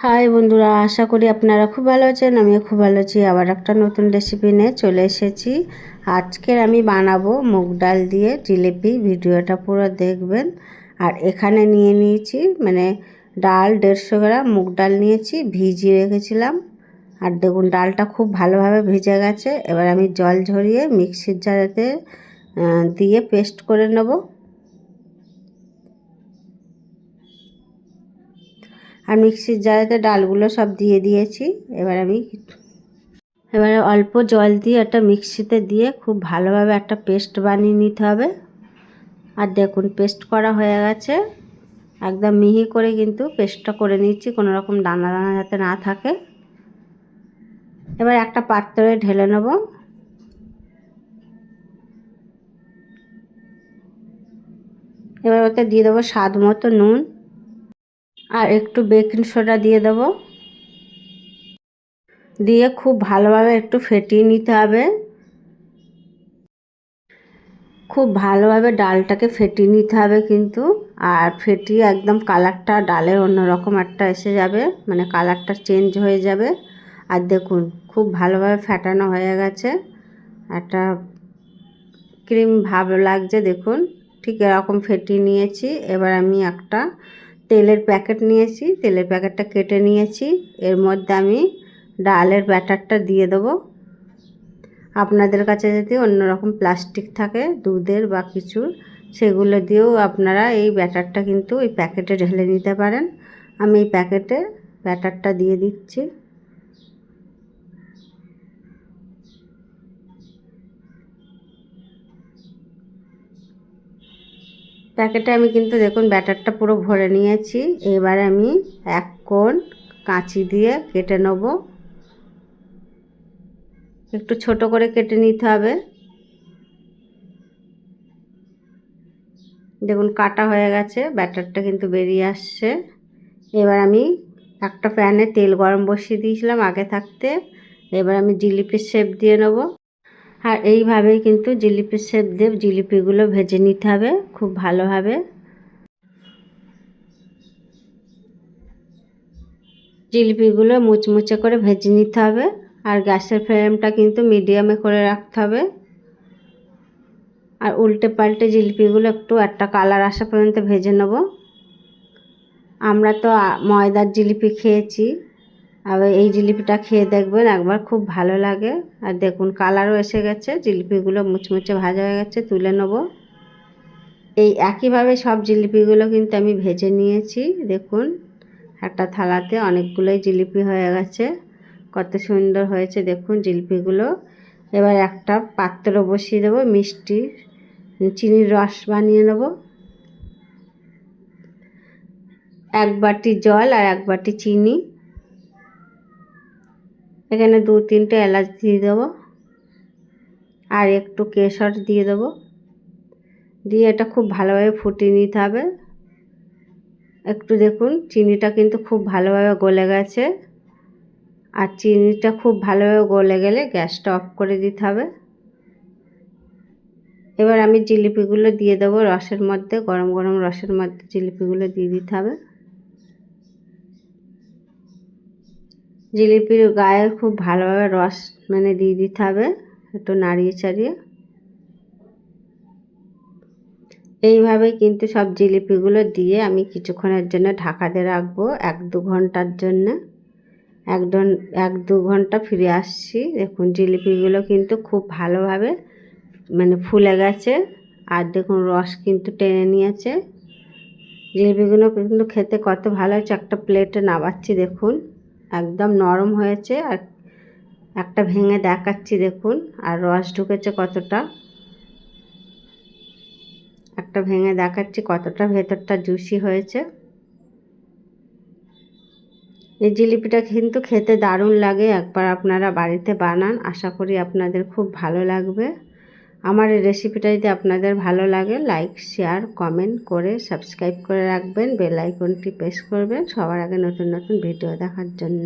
High বন্ধুরা, আশা করি আপনারা খুব ভালো আছেন। আমিও খুব ভালো আছি। আবার একটা নতুন রেসিপি নিয়ে চলে এসেছি। আজকের আমি বানাবো মুগ ডাল দিয়ে জিলিপি। ভিডিওটা পুরো দেখবেন। আর এখানে নিয়ে নিয়েছি ডাল 150 গ্রাম, মুগ ডাল নিয়েছি, ভিজিয়ে রেখেছিলাম। আর দেখুন ডালটা খুব ভালোভাবে ভিজে গেছে। এবার আমি জল ঝরিয়ে মিক্সির জারেতে দিয়ে পেস্ট করে নেব। আর মিক্সির জারেতে ডালগুলো সব দিয়ে দিয়েছি। এবারে অল্প জল দিয়ে একটা মিক্সিতে দিয়ে খুব ভালোভাবে একটা পেস্ট বানিয়ে নিতে হবে। আর দেখুন পেস্ট করা হয়ে গেছে। একদম মিহি করে কিন্তু পেস্টটা করে নিচ্ছি, কোনো রকম দানা দানা যাতে না থাকে। এবার একটা পাত্রে ঢেলে নেব। এবার ওতে দিয়ে দেবো স্বাদ মতো নুন আর একটু বেকিং সোডা দিয়ে দেবো। দিয়ে খুব ভালোভাবে একটু ফেটিয়ে নিতে হবে। খুব ভালোভাবে ডালটাকে ফেটিয়ে নিতে হবে কিন্তু। আর ফেটিয়ে একদম কালারটা ডালের অন্যরকম একটা এসে যাবে, কালারটা চেঞ্জ হয়ে যাবে। আর দেখুন খুব ভালোভাবে ফেটানো হয়ে গেছে, একটা ক্রিম ভাব লাগছে। দেখুন ঠিক এরকম ফেটিয়ে নিয়েছি। এবার আমি একটা তেলের প্যাকেট নিয়েছি, তেলের প্যাকেটটা কেটে নিয়েছি। এর মধ্যে আমি ডালের ব্যাটারটা দিয়ে দেবো। আপনাদের কাছে যদি অন্যরকম প্লাস্টিক থাকে দুধের বা কিছু, সেগুলো দিয়েও আপনারা এই ব্যাটারটা কিন্তু এই প্যাকেটে ঢেলে নিতে পারেন। আমি এই প্যাকেটে ব্যাটারটা দিয়ে দিচ্ছি। প্যাকেটে আমি কিন্তু দেখুন ব্যাটারটা পুরো ভরে নিয়েছি। এবার আমি এক কোণ কাঁচি দিয়ে কেটে নেব। একটু ছোট করে কেটে নিতে হবে। দেখুন কাটা হয়ে গেছে, ব্যাটারটা কিন্তু বেরিয়ে আসছে। এবার আমি একটা প্যানে তেল গরম বসিয়ে দিয়েছিলাম আগে থাকতে। এবার আমি জিলিপির শেপ দিয়ে নেব। আর এইভাবেই কিন্তু জিলিপির শেপ দিয়ে জিলিপিগুলো ভেজে নিতে হবে খুব ভালোভাবে। জিলিপিগুলো মুচমুচে করে ভেজে নিতে হবে। আর গ্যাসের ফ্লেমটা কিন্তু মিডিয়ামে করে রাখতে হবে। আর উল্টে পাল্টে জিলিপিগুলো একটু একটা কালার আসা পর্যন্ত ভেজে নেব। আমরা তো ময়দার জিলিপি খেয়েছি, আবার এই জিলিপিটা খেয়ে দেখবেন একবার, খুব ভালো লাগে। আর দেখুন কালারও এসে গেছে, জিলিপিগুলো মুচমুচে ভাজা হয়ে গেছে, তুলে নেব। এই একইভাবে সব জিলিপিগুলো কিন্তু আমি ভেজে নিয়েছি। দেখুন একটা থালাতে অনেকগুলোই জিলিপি হয়ে গেছে, কত সুন্দর হয়েছে দেখুন জিলিপিগুলো। এবার একটা পাত্র বসিয়ে দেবো, মিষ্টির চিনির রস বানিয়ে নেব। 1 বাটি জল আর 1 বাটি চিনি। এখানে 2-3টে এলাচ দিয়ে দেবো আর একটু কেশর দিয়ে দেবো। দিয়ে এটা খুব ভালোভাবে ফুটিয়ে নিতে হবে। একটু দেখুন চিনিটা কিন্তু খুব ভালোভাবে গলে গেছে। আর চিনিটা খুব ভালোভাবে গলে গেলে গ্যাসটা অফ করে দিতে হবে। এবার আমি জিলিপিগুলো দিয়ে দেবো রসের মধ্যে, গরম গরম রসের মধ্যে জিলিপিগুলো দিয়ে দিতে হবে। জিলিপির গায়ে খুব ভালোভাবে রস দিয়ে দিতে হবে, একটু নাড়িয়ে চাড়িয়ে। এইভাবেই কিন্তু সব জিলিপিগুলো দিয়ে আমি কিছুক্ষণের জন্য ঢাকা দিয়ে রাখবো, 1-2 ঘন্টার জন্য। 1-2 ঘন্টা ফিরে আসছি। দেখুন জিলিপিগুলো কিন্তু খুব ভালোভাবে ফুলে গেছে। আর দেখুন রস কিন্তু টেনে নিয়েছে। জিলিপিগুলো কিন্তু খেতে কত ভালো হয়েছে। একটা প্লেটে নামাচ্ছি, দেখুন একদম নরম হয়েছে। আর একটা ভেঙে দেখাচ্ছি দেখুন, আর রস ঢুকেছে কতটা। একটা ভেঙে দেখাচ্ছি কতটা ভেতরটা জুসি হয়েছে। এই জিলিপিটা কিন্তু খেতে দারুণ লাগে, একবার আপনারা বাড়িতে বানান, আশা করি আপনাদের খুব ভালো লাগবে। আমার এই রেসিপিটা যদি আপনাদের ভালো লাগে, লাইক শেয়ার কমেন্ট করে সাবস্ক্রাইব করে রাখবেন, বেল আইকনটি প্রেস করবেন সবার আগে নতুন নতুন ভিডিও দেখার জন্য।